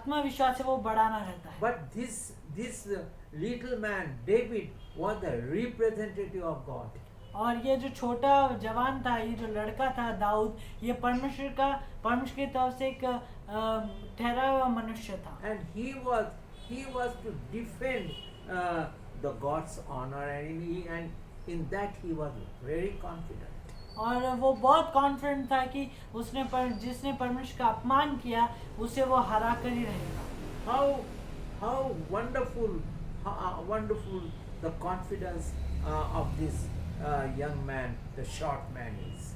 आत्मविश्वास है वो बढ़ाना रहता है। But this little man David was the representative of God. और ये जो छोटा जवान था, ये जो लड़का था दाऊद, ये परमेश्वर की तरफ से एक ठहरा हुआ मनुष्य था। And he was to defend the God's honor, and in that he was very confident. और वो बहुत कॉन्फिडेंट था कि जिसने परमेश्वर का अपमान किया उसे वो हरा कर ही रहेगा। How wonderful the confidence of this young man, the short man is.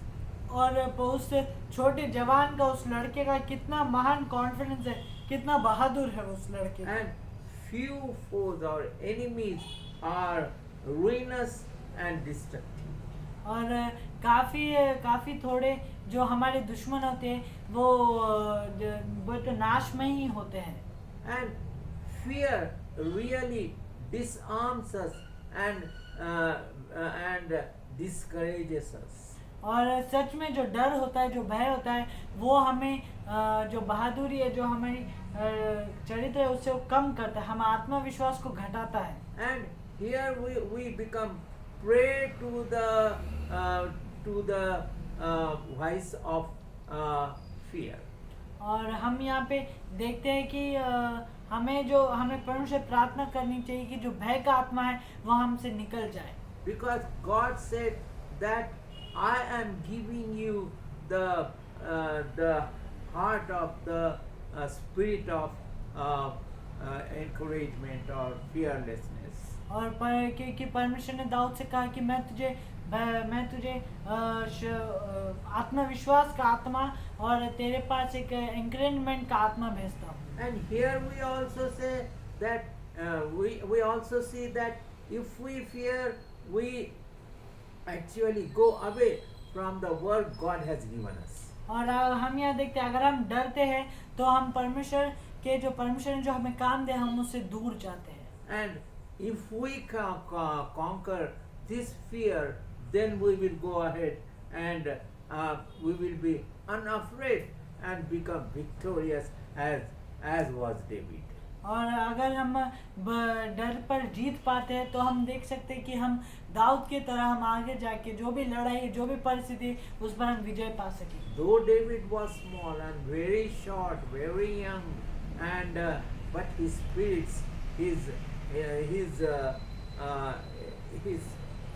और उस छोटे जवान का, उस लड़के का कितना महान कॉन्फिडेंस है, कितना बहादुर है उस लड़के का। And few foes or enemies are ruinous and destructive. और काफी थोड़े जो हमारे दुश्मन होते हैं वो तो नाशमय ही होते हैं। And fear really disarms us and discourages us. और सच में जो डर होता है, जो भय होता है, वो हमें जो बहादुरी है, जो हमारी चरित्र है, उससे वो कम करता है, हम आत्मविश्वास को घटाता है। And here we become prey to the voice of fear. और हम यहाँ पे देखते हैं कि हमें परमेश्वर से प्रार्थना करनी चाहिए कि जो भय का आत्मा है वो हमसे निकल जाए। Because God said that I am giving you the heart of the spirit of encouragement or fearlessness. और क्योंकि परमेश्वर ने दाऊद से कहा कि मैं तुझे आत्मविश्वास का आत्मा और तेरे पास एक एनकरेजमेंट का आत्मा भेजता हूँ। And here we also say that we also see that if we fear, we actually go away from the word God has given us. और हम यहाँ देखते हैं अगर हम डरते हैं तो हम परमेश्वर ने जो हमें काम दिया हम उससे दूर जाते हैं। And if we conquer this fear, then we will go ahead and we will be unafraid and become victorious as was David. और अगर हम डर पर जीत पाते हैं तो हम देख सकते हैं कि हम दाऊद की तरह हम आगे जाके जो भी लड़ाई, जो भी परिस्थिति, उस पर हम विजय पा सकें। Though David was small and very short, very young, and but his spirits, his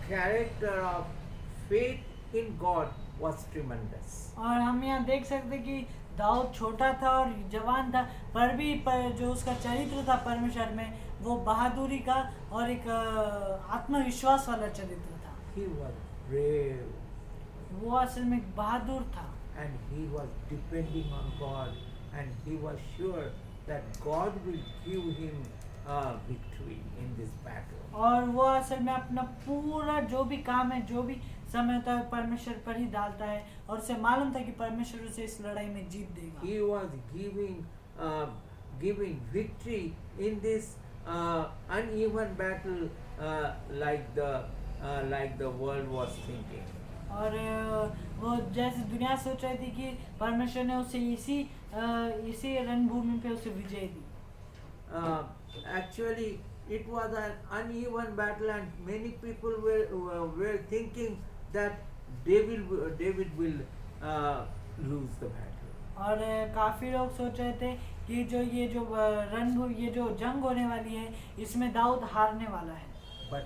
character of faith in God was tremendous. और हम यहाँ देख सकते कि दाऊद छोटा था और जवान था, पर जो उसका चरित्र था परमेश्वर में वो बहादुरी का और एक आत्मविश्वास वाला चरित्र था। He was brave. वो असल में बहादुर था। And he was depending on God, and he was sure that God will give him victory in this battle. और वो असल में अपना पूरा जो भी काम है, जो भी समय होता है परमेश्वर पर ही डालता है और उसे मालूम था कि परमेश्वर उसे इस लड़ाई में जीत देगा। He was giving victory in this uneven battle, like the world was thinking. और वो जैसे दुनिया सोच रही थी कि परमेश्वर ने उसे इसी रणभूमि पे उसे विजय दी। Actually, it was an uneven battle, and many people were thinking that David will lose the battle. और काफी लोग सोच रहे थे कि ये जो जंग होने वाली है इसमें दाऊद हारने वाला है। But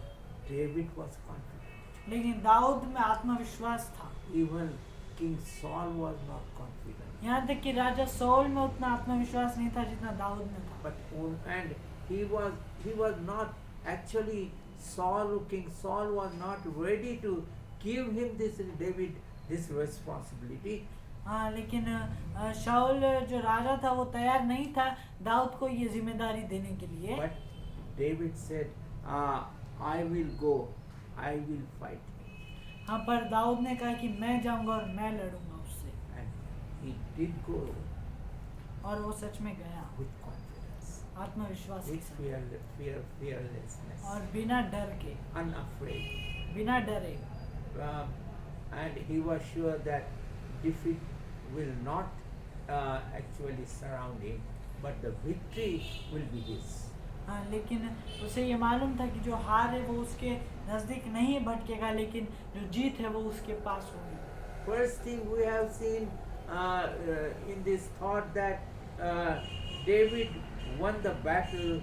David was confident. लेकिन दाऊद में आत्मविश्वास था। Even King Saul was not confident. यहाँ तक कि राजा साउल में उतना आत्मविश्वास नहीं था जितना दाऊद में था। And he was not actually King Saul was not ready to give him this responsibility. हाँ, लेकिन शाऊल जो राजा था वो तैयार नहीं था दाऊद को ये जिम्मेदारी देने के लिए। But David said, I will go, I will fight. हाँ, पर दाऊद ने कहा कि मैं जाऊंगा और मैं लड़ूंगा उससे। And he did go. और वो सच में गया। With confidence. आत्मविश्वास के With साथ। fearlessness. और बिना डर के। Unafraid. बिना डरे। And he was sure that defeat will not actually surround him. but the victory will be his. हाँ, लेकिन उसे ये मालूम था कि जो हार है वो उसके नज़दीक नहीं भटकेगा, लेकिन जो जीत है वो उसके पास होगी। First thing we have seen in this thought that David won the battle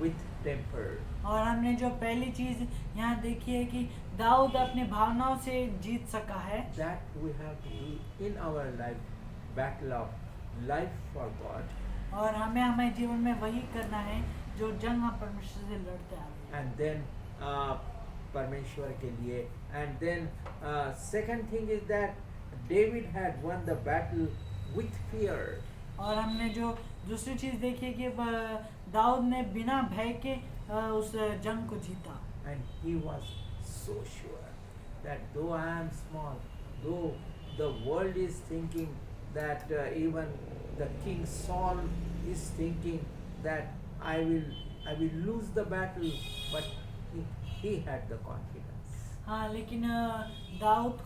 with temper. और हमने जो पहली चीज़ यहाँ देखी है कि दाऊद अपनी भावनाओं से जीत सका है। That we have to do in our life, battle of life for God. और हमें हमारे जीवन में वही करना है जो जंग हम परमेश्वर से लड़ते आ रहे हैं। And then परमेश्वर के लिए, and then second thing is that David had won the battle with fear. और हमने जो दूसरी चीज़ देखी है कि दाऊद ने बिना भय के उस जंग को जीता। And he was so sure that though I am small, though the world is thinking that even the king Saul is thinking that I will lose the battle, but he had the confidence. हाँ, लेकिन दाऊद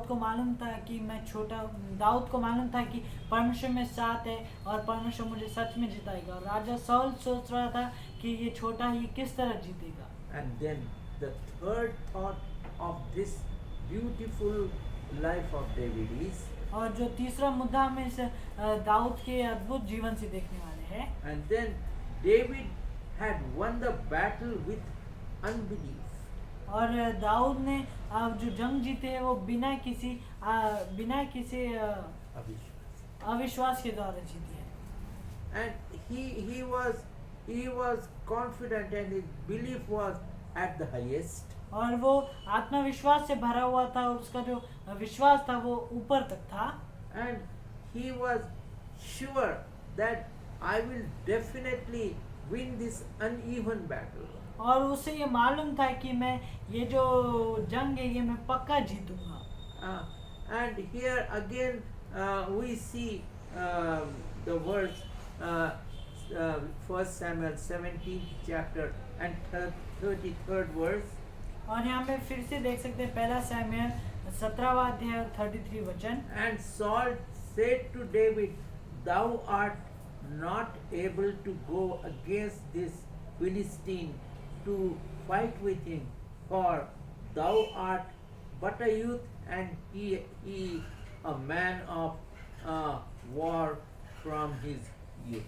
को मालूम था कि मैं छोटा, दाऊद को मालूम था कि परमेश्वर में साथ है और परमेश्वर मुझे सच में जिताएगा। और राजा साउल सोच रहा था कि ये छोटा ही किस तरह जीतेगा। And then the third thought of this beautiful life of David is, और जो तीसरा मुद्दा हम इस दाऊद के अद्भुत जीवन से देखने वाले हैं। and then David had won the battle with unbelief. और दाऊद ने जो जंग जीते हैं वो बिना किसी अविश्वास. अविश्वास के द्वारा जीते हैं। And he was confident and his belief was at the highest. और वो आत्मविश्वास से भरा हुआ था और उसका जो विश्वास था वो ऊपर तक था। And he was sure that I will definitely win this uneven battle. और उसे ये मालूम था कि मैं ये जो जंग है ये मैं पक्का जीतूंगा। And here again we see the verse 1 Samuel 17th chapter and 33rd verse. और यहाँ पे फिर से देख सकते हैं पहला शमूएल 17वां अध्याय और 33 वचन। And Saul said to David, thou art not able to go against this Philistine to fight with him, for thou art but a youth, and he a man of war from his youth.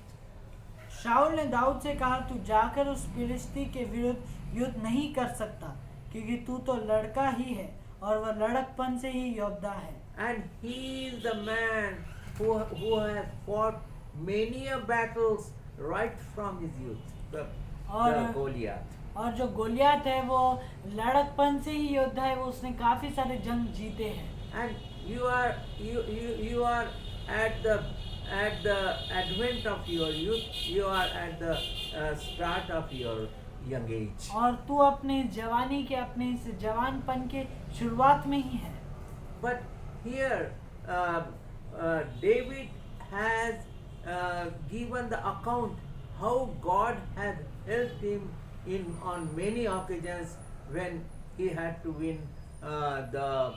शाऊल ने दाऊद से कहा, तू जाकर उस फिलिस्ती के विरुद्ध युद्ध नहीं कर सकता, क्योंकि तू तो लड़का ही है और वह लड़कपन से ही योद्धा है। And he is the man who has fought many a battles right from his youth, the Goliath. और जो गोलियात है वो लड़कपन से ही योद्धा है, वो उसने काफी सारे जंग जीते हैं। And you are at the advent of your youth, you are at the start of your young age. और तू अपने जवानी के, अपने इस जवानपन के शुरुआत में ही है। But here David has given the account how God had helped him on many occasions when he had to win the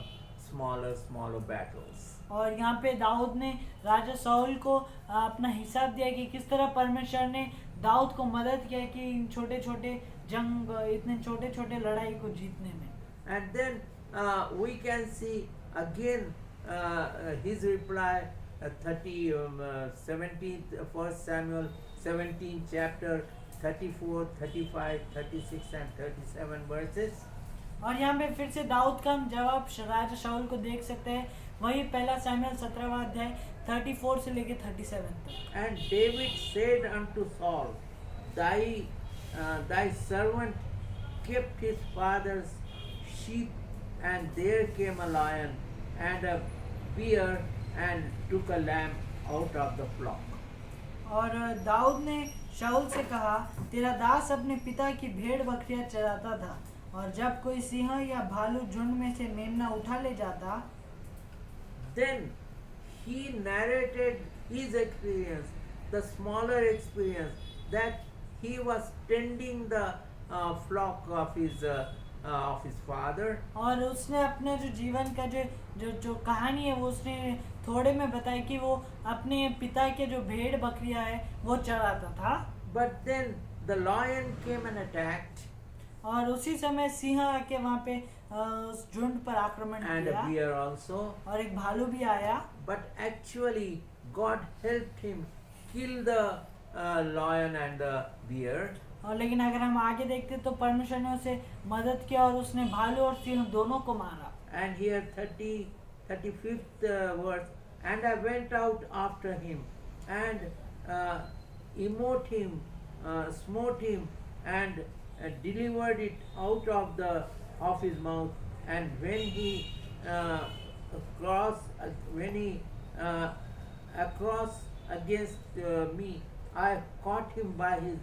smaller battles. और यहाँ पे दाऊद ने राजा साउल को अपना हिसाब दिया कि किस तरह परमेश्वर ने दाऊद को मदद किया कि इन छोटे छोटे जंग, इतने छोटे छोटे लड़ाई को जीतने में। And then we can see again his reply 17th 1 Samuel 17th chapter 34, 35, 36 and 37 verses. और यहाँ पे फिर से दाऊद का हम जवाब राजा शाऊल को देख सकते हैं, वही पहला शमूएल 17वां अध्याय 34 से लेके 37 तक। And David said unto Saul, thy servant kept his father's sheep, and there came a lion and a bear and took a lamb out of the flock. और दाऊद ने शाऊल से कहा, तेरा दास अपने पिता की भेड़ बकरियां चराता था, और जब कोई सिंह या भालू झुंड में से मेमना उठा ले जाता। Then he narrated his experience, the smaller experience, that he was tending the flock of his of his father. और उसने अपने जो जीवन का जो जो जो कहानी है वो उसने थोड़े में बताई कि वो अपने पिता के जो भेड़ बकरियां है वो चराता था। But then the lion came and attacked, और उसी समय सिंह आके वहाँ पे उस झुंड पर आक्रमण and a किया bear also. और एक भालू भी आया। But actually, God helped him kill the lion and the bear. और लेकिन अगर हम आगे देखते तो परमेश्वर ने उसे मदद किया और उसने भालू और सिंह दोनों को मारा। And here 35th verse, and I went out after him and smote him, and delivered it out of his mouth. And when he across against me, I caught him by his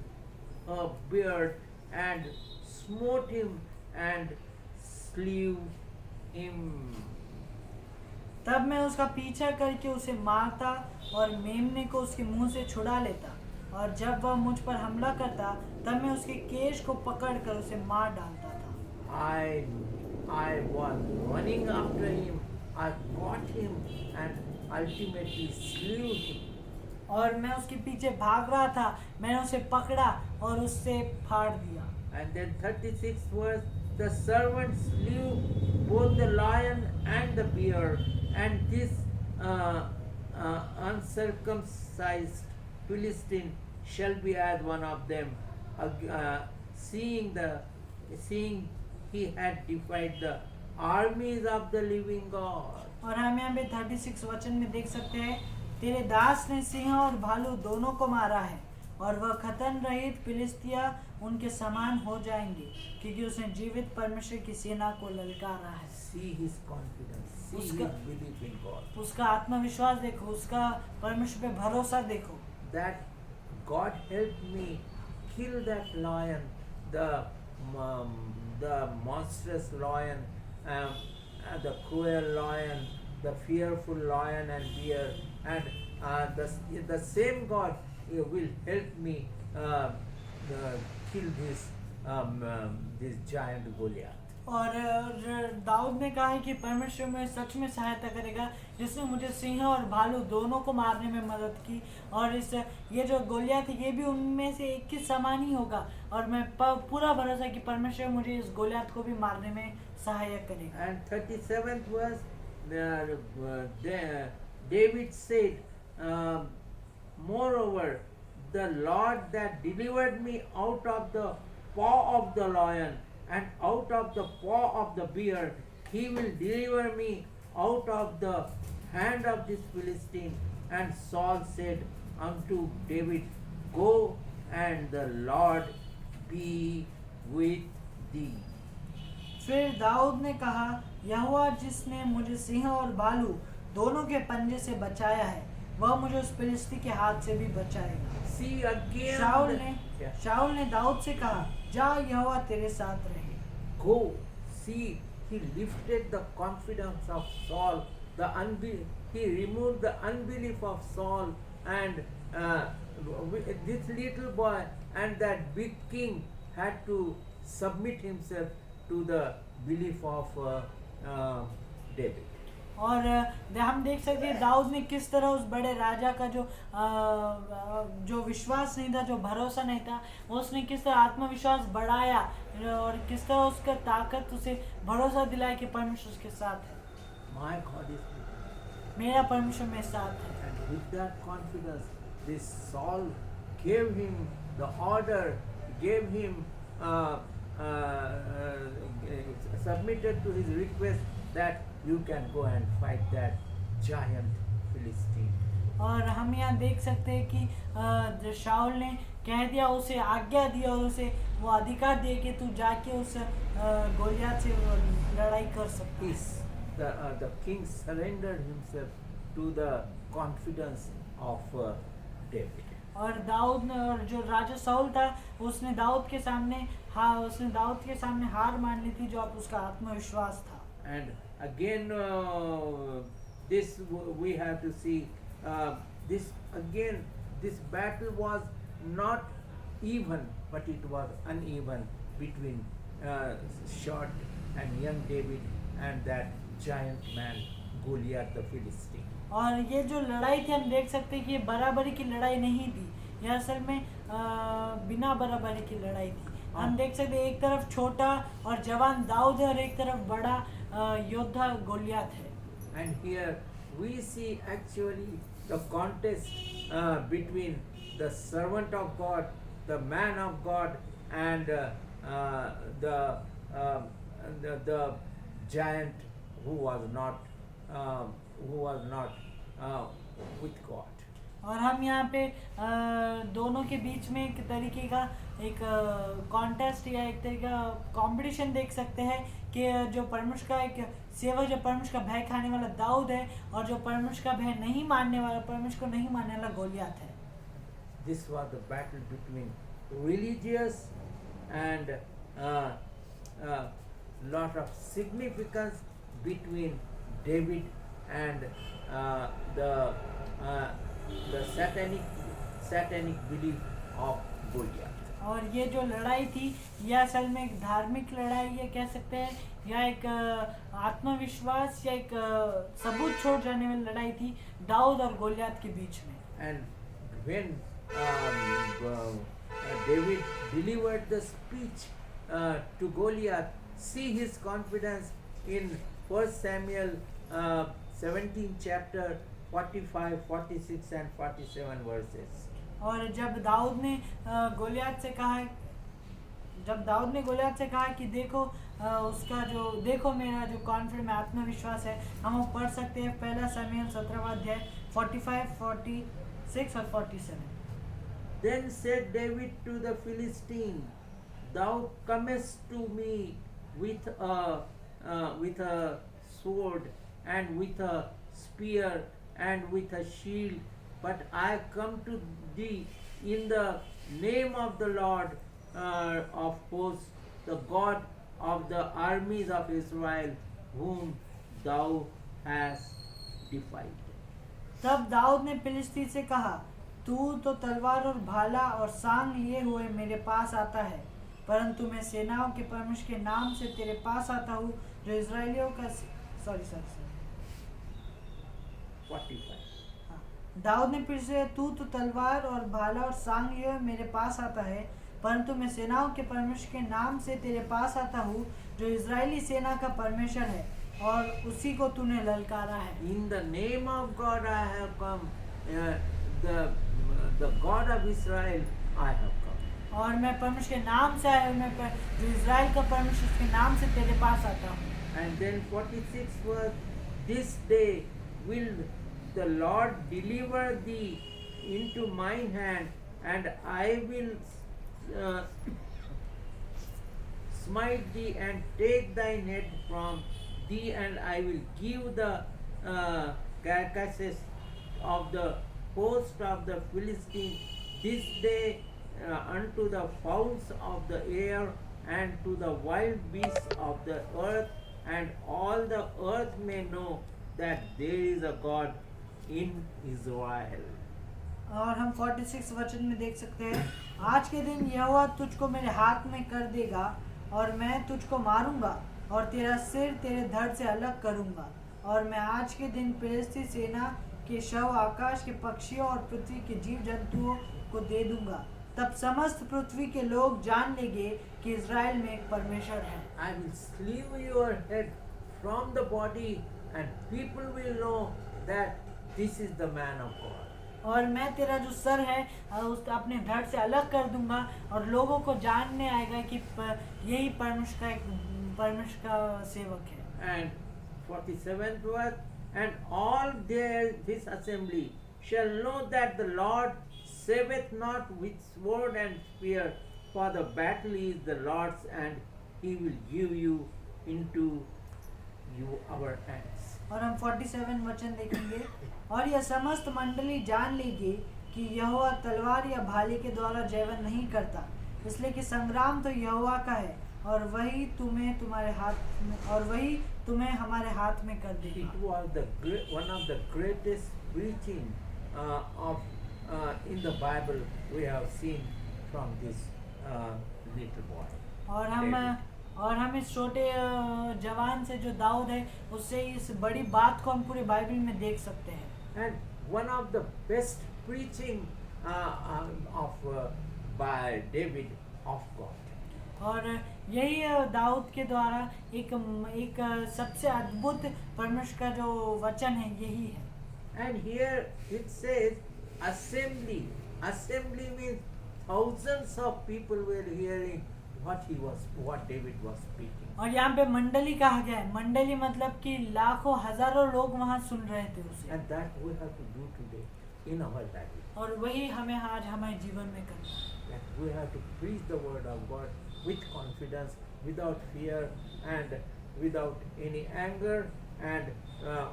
beard and smote him and slew him. तब मैं उसका पीछा करके उसे मारता और मेमने को उसके मुंह से छुड़ा लेता, और जब वह मुझ पर हमला करता तब मैं उसके केश को पकड़कर उसे मार डालता था। I was running after him. I caught him and ultimately slew him. और मैं उसके पीछे भाग रहा था, मैंने उसे पकड़ा और उससे फाड़ दिया। And then 36th verse, the servant slew both the lion and the bear, and this uncircumcised Philistine shall be as one of them, seeing he had defied the armies of the living God. और हम यहाँ पे 36 वचन में देख सकते हैं, तेरे दास ने सिंह और भालू दोनों को मारा है, और वह खतन रहित फिलिस्तिया उनके समान हो जाएंगे, क्योंकि उसने जीवित परमेश्वर की सेना को ललकारा है। See his confidence, see his belief in God. उसका आत्मविश्वास देखो, उसका परमेश्वर पे भरोसा देखो। That God helped me kill that lion, the monstrous lion, the cruel lion, the fearful lion and bear, and the same God will help me kill this giant Goliath. और दाऊद ने कहा है कि परमेश्वर में सच में सहायता करेगा, जिसने मुझे सिंह और भालू दोनों को मारने में मदद की, और ये जो गोलियात है ये भी उनमें से एक के समान ही होगा, और मैं पूरा भरोसा कि परमेश्वर मुझे इस गोलियात को भी मारने में सहायक करेगा। And 37th verse, David said, moreover, the Lord that delivered me out of the paw of the lion and out of the paw of the bear, he will deliver me out of the hand of this Philistine. And Saul said unto David, go, and the Lord be with thee. फिर दाऊद ने कहा, यहोवा जिसने मुझे सिंह और भालू दोनों के पंजे से बचाया है, वह मुझे उस फिलिस्ती के हाथ से भी बचाएगा। See again. शाऊल ने दाऊद से कहा, जा, यहोवा तेरे साथ रहे। Go, see, he lifted the confidence of Saul, he removed the unbelief of Saul, and this little boy and that big king had to submit himself to the belief of David. और हम देख सकते हैं दाऊद ने किस तरह उस बड़े राजा का जो विश्वास नहीं था, जो भरोसा नहीं था, उसने किस तरह आत्मविश्वास बढ़ाया, और किस तरह उसका ताकत उसे भरोसा दिलाया कि परमेश्वर उसके साथ है। My God is with me. मेरा परमेश्वर मेरे साथ है। And with that confidence, this Saul gave him the order, gave him submitted to his request that you can go and fight that giant Philistine. और हम यहाँ देख सकते हैं कि शाऊल ने कह दिया, उसे आज्ञा दी और उसे वो अधिकार दिए कि तू जाके उस गोलियत से लड़ाई कर सकता है। The king surrendered himself to the confidence of David. और दाऊद ने, और जो राजा शाऊल था, उसने दाऊद के सामने हार मान ली थी, जो अब उसका आत्मविश्वास था। And again, this we have to see. This battle was not even, but it was uneven between uh, short and young David and that giant man Goliath the Philistine. और ये जो लड़ाई थी हम देख सकते हैं कि ये बराबरी की लड़ाई नहीं थी, ये असल में बिना बराबरी की लड़ाई थी। हम देख सकते हैं एक तरफ छोटा और जवान दाऊद है और एक तरफ बड़ा योद्धा गोलियत है। And here we see actually the contest between the servant of God, the man of God, and the giant who was not with God. और हम यहाँ पे दोनों के बीच में एक तरीके का एक कॉन्टेस्ट या एक तरीके का कंपटीशन देख सकते हैं कि जो परमेश्वर का एक सेवक, जो परमेश्वर का भय खाने वाला दाऊद है और जो परमेश्वर का भय नहीं मानने वाला, परमेश्वर को नहीं मानने वाला गोलियत है। This was the battle between religious and lot of significance between David and the satanic belief of Goliath. और ये जो लड़ाई थी यह असल में एक धार्मिक लड़ाई ये कह सकते हैं, या एक आत्मविश्वास या एक सबूत छोड़ जाने वाली लड़ाई थी दाऊद और गोलियत के बीच में। And when David delivered the speech to Goliath, see his confidence in 1 Samuel 17 chapter 45, 46 and 47 verses. और जब दाऊद ने गोलियत से कहा कि देखो उसका जो देखो मेरा जो कॉन्फिडेंस में आत्मविश्वास है, हम वो पढ़ सकते हैं 1 शमूएल 17वां अध्याय 45, 46 और 47। Then said David to the Philistine, Thou comest to me with a sword and with a spear and with a shield, but I come to thee in the name of the Lord of hosts, the God of the armies of Israel, whom thou hast defied. तब दाऊद ने फिलिस्ती से कहा, तू तो तलवार और भाला और सांग लिए हुए मेरे पास आता है, परंतु मैं सेनाओं के परमेश्वर के नाम से तेरे पास आता हूँ, जो इजराइलियों का 45. दाऊद ने फिर से, तू तो तलवार और भाला और सांग लिए मेरे पास आता है, परंतु मैं सेनाओं के परमेश्वर के नाम से तेरे पास आता हूँ, जो इजरायली सेना का परमेश्वर है और उसी को तूने ललकारा है। In the name of God I have come, the God of Israel I have come. और मैं परमेश्वर के नाम से आया हूँ, मैं जो इजराइल का परमेश्वर के नाम से तेरे पास आता हूँ। And then 46 verse, this day will the Lord deliver thee into mine hand, and I will smite thee and take thine head from thee, and I will give the carcasses of the host of the Philistines this day unto the fowls of the air and to the wild beasts of the earth, and all the earth may know that there is a God in Israel. और हम 46 वचन में देख सकते हैं, आज के दिन यहोवा तुझको मेरे हाथ में कर देगा और मैं तुझको मारूंगा और तेरा सिर तेरे धड़ से अलग करूंगा, और मैं आज के दिन फिलिस्ती सेना के शव आकाश के पक्षियों और पृथ्वी के जीव जंतुओं को दे दूंगा। तब समस्त पृथ्वी के लोग जान लेंगे कि इज़राइल में एक परमेश्वर है। I will slew your head from the body, and people will know that this is the man of God. और मैं तेरा जो सर है उस अपने धड़ से अलग कर दूंगा और लोगों को जानने आएगा कि यही परमेश्वर का सेवक है। And 47th verse, and all this assembly shall know that the Lord saveth not with sword and spear, for the battle is the Lord's, and he will give you into our hands. और हम 47 वचन देखेंगे, और यह समस्त मंडली जान लेगी कि यहोवा तलवार या भाले के द्वारा जयवन नहीं करता, इसलिए कि संग्राम तो यहोवा का है और वही तुम्हें हमारे हाथ में कर देगा। It was one of the greatest preaching in the Bible we have seen from this little boy. और हम और हम इस छोटे जवान से जो दाऊद है उससे इस बड़ी बात को हम पूरी बाइबल में देख सकते हैं. And one of the best preaching by David of God. और यही दाऊद के द्वारा एक सबसे अद्भुत परमेश्वर का जो वचन है यही है. And here it says assembly. Assembly means thousands of people were hearing what David was speaking. और यहाँ पे मंडली कहा गया है. मंडली मतलब कि लाखों हजारों लोग वहाँ सुन रहे थे उसे. And that we have to do today in our life. और वही हमें आज हमारे जीवन में करना है. That we have to preach the word of God with confidence, without fear, and without any anger, and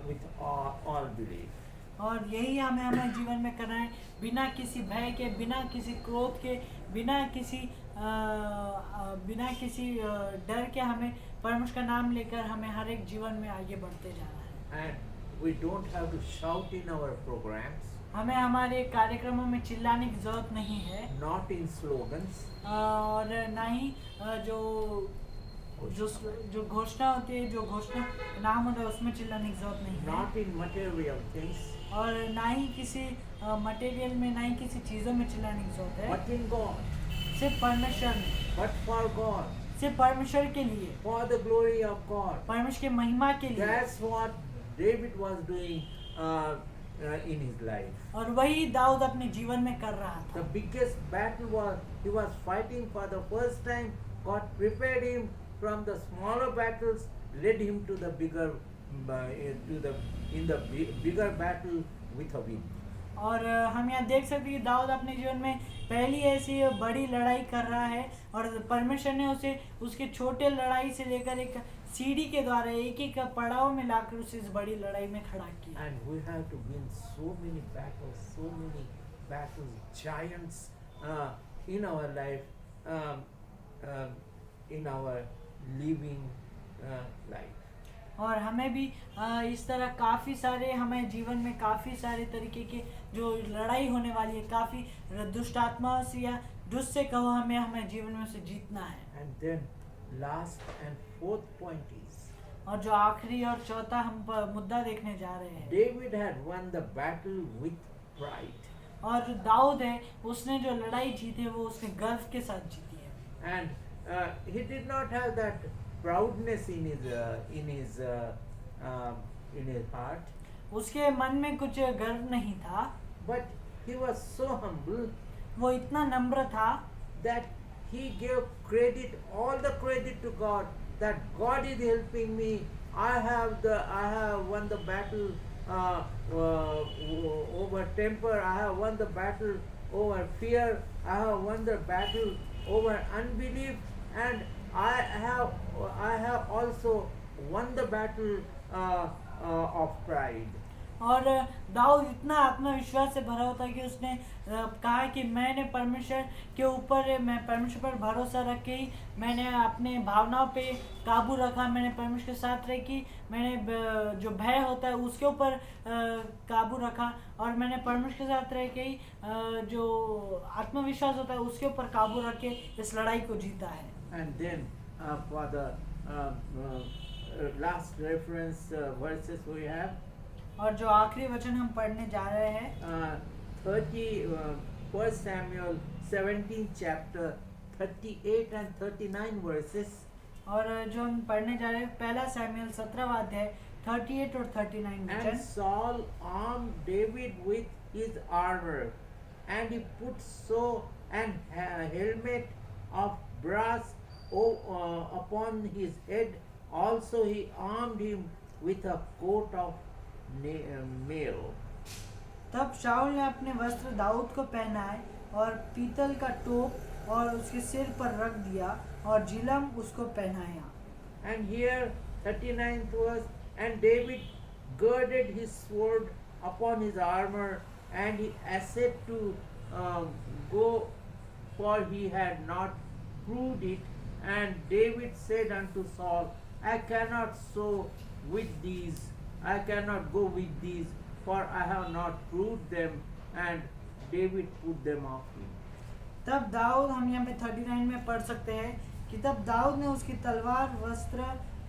with all belief. और यही हमें हमारे जीवन में करना है, बिना किसी भय के, बिना किसी क्रोध के, बिना किसी डर के हमें परमेश्वर का नाम लेकर हमें हर एक जीवन में आगे बढ़ते जाना है. And we don't have to shout in our programs. हमें हमारे कार्यक्रमों में चिल्लाने की जरूरत नहीं है. Not in slogans. और ना ही जो घोषणा होती है, जो घोषणा नाम होता है उसमें चिल्लाने की जरूरत नहीं है. Not in material things. और ना ही किसी मटेरियल में, ना ही किसी चीजों में चिल्लाने की जरूरत है. But in God. सिर्फ परमेश्वर में. But for God. सिर्फ परमेश्वर के लिए. For the glory of God. परमेश्वर के महिमा के लिए. That's what David was doing in his life. और वही दाऊद अपने जीवन में कर रहा था. The biggest battle he was fighting for the first time. God prepared him from the smaller battles, led him to the bigger bigger battle with a win. और हम यहाँ देख सकते हैं कि दाऊद अपने जीवन में पहली ऐसी बड़ी लड़ाई कर रहा है और परमेश्वर ने उसे उसके छोटे लड़ाई से लेकर एक सीढ़ी के द्वारा एक एक पड़ाव में लाकर उसे इस बड़ी लड़ाई में खड़ा किया. And we have to win so many battles, giants in our life, in our living life. और हमें भी इस तरह काफ़ी सारे हमारे जीवन में काफ़ी सारे तरीके के जो लड़ाई होने वाली है, काफ़ी दुष्ट आत्माओं से या दुष्ट से कहो, हमें हमारे जीवन में से जीतना है. And then last and fourth point is, और जो आखिरी और चौथा हम मुद्दा देखने जा रहे हैं, David had won the battle with pride. और जो दाऊद है उसने जो लड़ाई जीती है वो उसने गर्व के साथ जीती है. And he did not have that proudness in his heart. उसके मन में कुछ गर्व नहीं था. But he was so humble. वो इतना नम्र था that he gave all the credit to God, that God is helping me. I have won the battle over temper. I have won the battle over fear. I have won the battle over unbelief, and I have also won the battle of pride. और दाऊद इतना आत्मविश्वास से भरा होता कि उसने कहा कि मैंने परमेश्वर के ऊपर, मैं परमेश्वर पर भरोसा रख के ही मैंने अपने भावनाओं पे काबू रखा, मैंने परमेश्वर के साथ रह की, मैंने जो भय होता है उसके ऊपर काबू रखा, और मैंने परमेश्वर के साथ रह के ही जो आत्मविश्वास होता है उसके ऊपर काबू रख के इस लड़ाई को जीता है. And then for the last reference verses we have, और जो आखिरी वचन हम पढ़ने जा रहे हैं 1 Samuel 17 chapter 38 and 39 verses. और जो हम पढ़ने जा रहे हैं पहला शमूएल 17वां अध्याय 38 और 39 And वचन. Saul armed David with his armor, and he put an helmet of brass upon his head. Also he armed him with a coat of mail. तब शाऊल ने अपने वस्त्र दाऊद को पहनाए और पीतल का टोप और उसके सिर पर रख दिया और झिलम उसको पहनाया. And here 39th verse, and David girded his sword upon his armor, and he essayed to go, for he had not proved it. And David said unto Saul, I cannot go with these, for I have not proved them. And David put them off him. तब दाऊद, हम यहाँ पे 39 में पढ़ सकते हैं कि तब दाऊद ने उसकी तलवार वस्त्र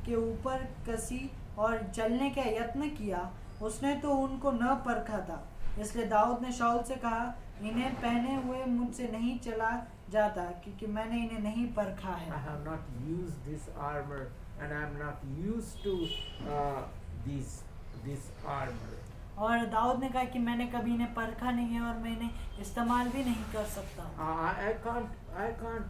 के ऊपर कसी और चलने का यत्न किया। उसने तो उनको न परखा था, इसलिए दाऊद ने शाऊल से कहा, इन्हें पहने हुए मुझसे नहीं चला जाता, क्योंकि मैंने इन्हें नहीं परखा I है। have not used this armor, and I am not used to this armor. और दाऊद ने कहा कि मैंने कभी इन्हें परखा नहीं है और मैं इन्हें इस्तेमाल भी नहीं कर सकता हूँ। I can't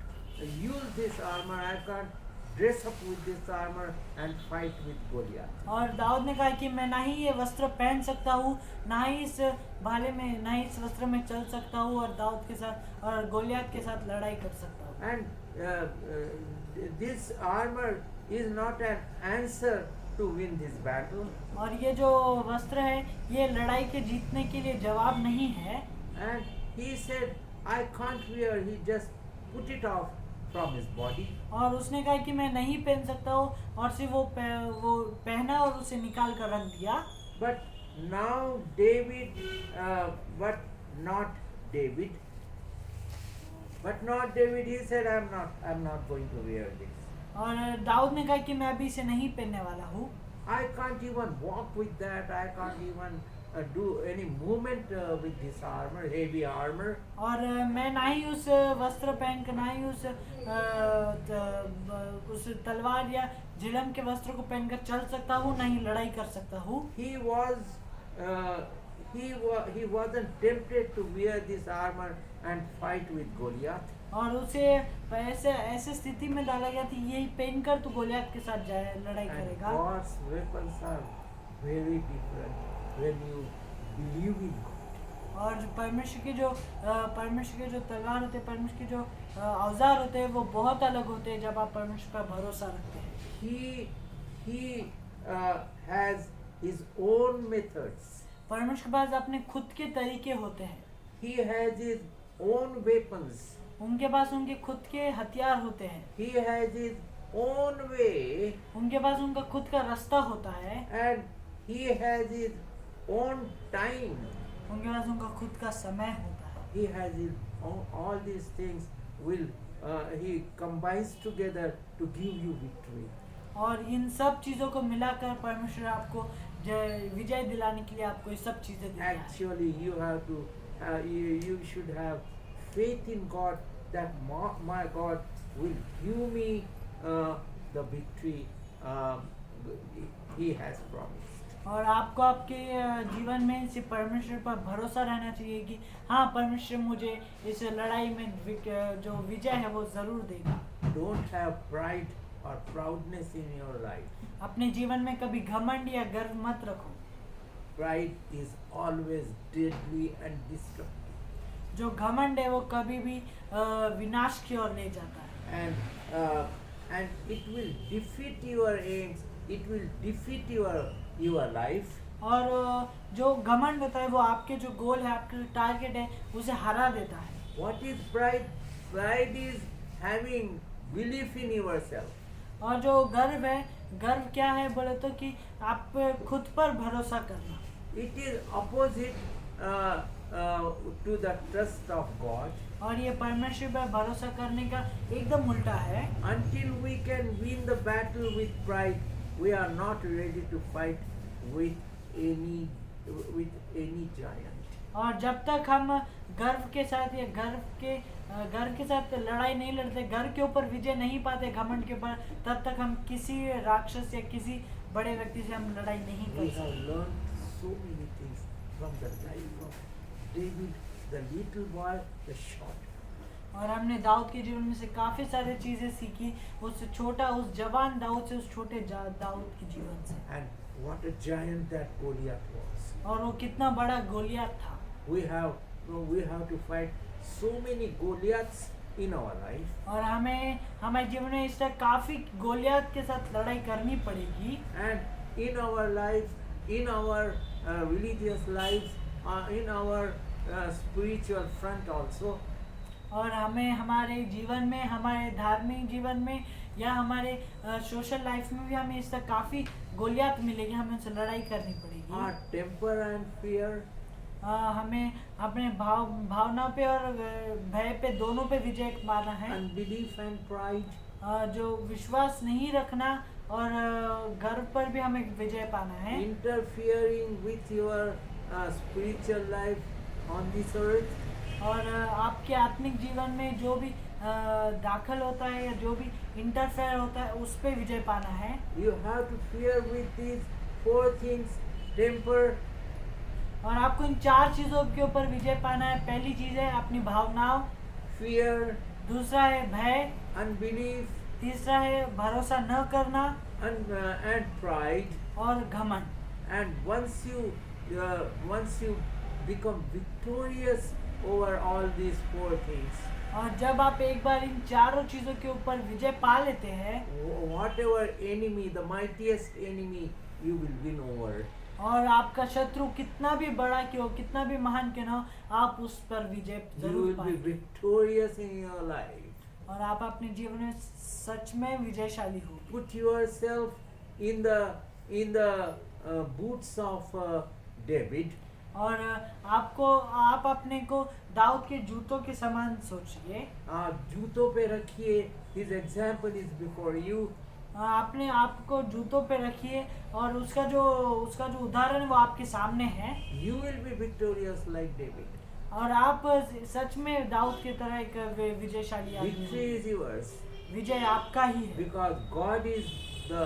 use this armor. I can't dress up with this armor and fight with Goliath. और दाऊद ने कहा कि मैं ना ही ये वस्त्र पहन सकता हूँ, ना ही इस भाले में, ना ही इस वस्त्र में चल सकता हूँ और दाऊद के साथ और गोलियत के साथ लड़ाई कर सकता हूँ। And this armor is not an answer to win this battle. और ये जो वस्त्र है ये लड़ाई के जीतने के लिए जवाब नहीं है। And he said, I can't wear. He just put it off from his body. और उसने कहा कि मैं नहीं पहन सकता हूँ और सिर्फ वो पहना और उसे निकाल कर रख दिया। But now David, but not David. But not David. He said, I'm not going to wear this. और दाऊद ने कहा कि मैं अभी इसे नहीं पहनने वाला हूँ। I can't even walk with that. I can't even do any movement with this armor, heavy armor. और मैं ना ही उस वस्त्र पहन कर, ना ही उस तलवार या झिलम के वस्त्र को पहनकर चल सकता हूँ, ना ही लड़ाई कर सकता हूँ। He wasn't tempted to wear this armor and fight with Goliath. और उसे ऐसे स्थिति में डाला गया था, यही पहनकर तो गोलियत के साथ लड़ाई And करेगा। God's weapons are very different when you believe in God. और परमेश्वर के जो तलवार होते हैं, परमेश्वर के जो औजार होते हैं, वो बहुत अलग होते हैं जब आप परमेश्वर पर भरोसा रखते हैं। He has his own methods. परमेश्वर के पास अपने खुद के तरीके होते हैं। He has his own weapons. उनके पास उनके खुद के हथियार होते हैं। He has his own way. उनके पास उनका खुद का रास्ता होता है। And he has his own time. उनके पास उनका खुद का समय होता है। He has his all these things will he combines together to give you victory. और इन सब चीजों को मिलाकर परमेश्वर आपको विजय दिलाने के लिए आपको ये सब चीजें देता है। Actually, you have to you should have faith in God that my God will give me the victory He has promised. और आपको आपके जीवन में सिर्फ परमेश्वर पर भरोसा रहना चाहिए कि हाँ, परमेश्वर मुझे इस लड़ाई में जो विजय है वो जरूर देगा। Don't have pride or proudness in your life. अपने जीवन में कभी घमंड या गर्व मत रखो। Pride is always deadly and destructive. जो घमंड है वो कभी भी विनाश की ओर ले जाता है। And it will defeat your aims. It will defeat your life. और जो घमंड होता है वो आपके जो गोल है, आपके टारगेट है, उसे हरा देता है। What is pride? Pride is having belief in yourself. और जो गर्व है, गर्व क्या है बोले तो कि आप खुद पर भरोसा करना। It is opposite to the trust of God. और ये परमेश्वर पर भरोसा करने का एकदम उल्टा है। Until we can win the battle with pride, we are not ready to fight with any giant. और जब तक हम गर्व के साथ या गर्व के साथ लड़ाई नहीं लड़ते, गर्व के ऊपर विजय नहीं पाते, घमंड के ऊपर, तब तक हम किसी राक्षस या किसी बड़े व्यक्ति से हम लड़ाई नहीं कर We have सकते। learned so many things from the life of David, the little boy, the short. और हमने दाऊद के जीवन में से काफी सारी चीजें सीखी, उस जवान दाऊद से, उस छोटे दाऊद के जीवन से। And what a giant that Goliath was. और वो कितना बड़ा गोलियत था। We have to fight so many Goliaths in our life. और हमें हमारे जीवन में इस तरह काफी गोलियत के साथ लड़ाई करनी पड़ेगी। And in our lives, in our religious lives, in our spiritual front also. और हमें हमारे जीवन में, हमारे धार्मिक जीवन में या हमारे सोशल लाइफ में भी हमें इस तरह काफी गोलियत मिलेगी, हमें उनसे लड़ाई करनी पड़ेगी। Our temper and fear. हमें अपने भावना पे और भय पे, दोनों पे विजय पाना है। Unbelief and pride. जो विश्वास नहीं रखना और गर्व पर भी हमें विजय पाना है। interfering with your spiritual life on this earth. और आपके आत्मिक जीवन में जो भी दाखिल होता है या जो भी इंटरफेयर होता है उस पे विजय पाना है। You have to fear with these four things: temper, और आपको इन 4 चीजों के ऊपर विजय पाना है। पहली चीज है अपनी भावनाओं, fear, दूसरा है भय, unbelief, तीसरा है भरोसा न करना and pride. और घमंड। And once you become victorious over all these four things, और जब आप एक बार इन चारों चीजों के ऊपर विजय पा लेते हैं whatever enemy, the mightiest enemy, you will win over. और आपका शत्रु कितना भी बड़ा क्यों, कितना भी महान क्यों ना हो, आप उस पर विजय You जरूर will be पाएंगे victorious in your life. और आप अपने जीवन में सच में विजयशाली हो। Put yourself in the boots of David. और आप अपने को दाऊद के जूतों के समान सोचिए। जूतों पे रखिए, his example is before you. अपने आप को जूतों पे रखिए और उसका जो उदाहरण है वो आपके सामने है। You will be victorious like David. और आप सच में दाऊद की तरह एक विजयशाली आदमी Victory हैं। is yours विजय आपका ही है because God is the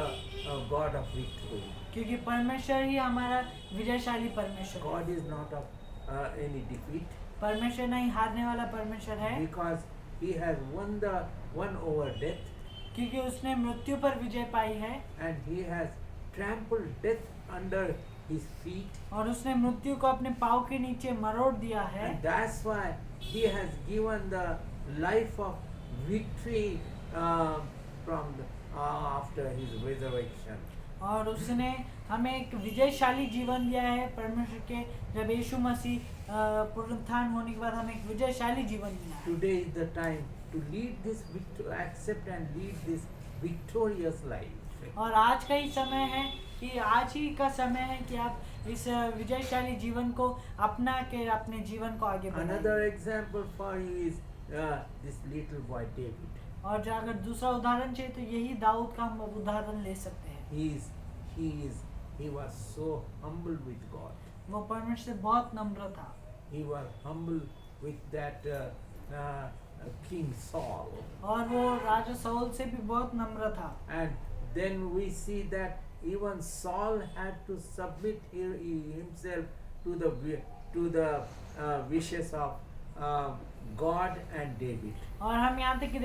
God of victory. क्योंकि परमेश्वर ही हमारा विजयशाली परमेश्वर है। God is not of any defeat परमेश्वर नहीं हारने वाला परमेश्वर है because He has won over death, क्योंकि उसने मृत्यु पर विजय पाई है and He has trampled death under His feet. और उसने मृत्यु को अपने पाँव के नीचे मरोड़ दिया है। And that's why He has given the life of victory after His resurrection. और उसने हमें एक विजयशाली जीवन दिया है परमेश्वर के, जब यीशु मसीह पुनरुत्थान होने के बाद हमें एक विजयशाली जीवन मिला है। Today is the time to lead this accept and lead this victorious life. और आज का ही समय है कि आज ही का समय है कि आप इस विजयशाली जीवन को अपना के अपने जीवन को आगे बढ़ाएं। Another example for you is this little boy David. और जो अगर दूसरा उदाहरण चाहिए तो यही दाऊद का हम उदाहरण ले सकते हैं। He was so humble with God. वो परमेश्वर से बहुत नम्र था। He was humble with that King Saul. और वो राजा साउल से भी बहुत नम्र था। And then we see that even Saul had to submit himself to the wishes of God and David. और हम यहाँ तक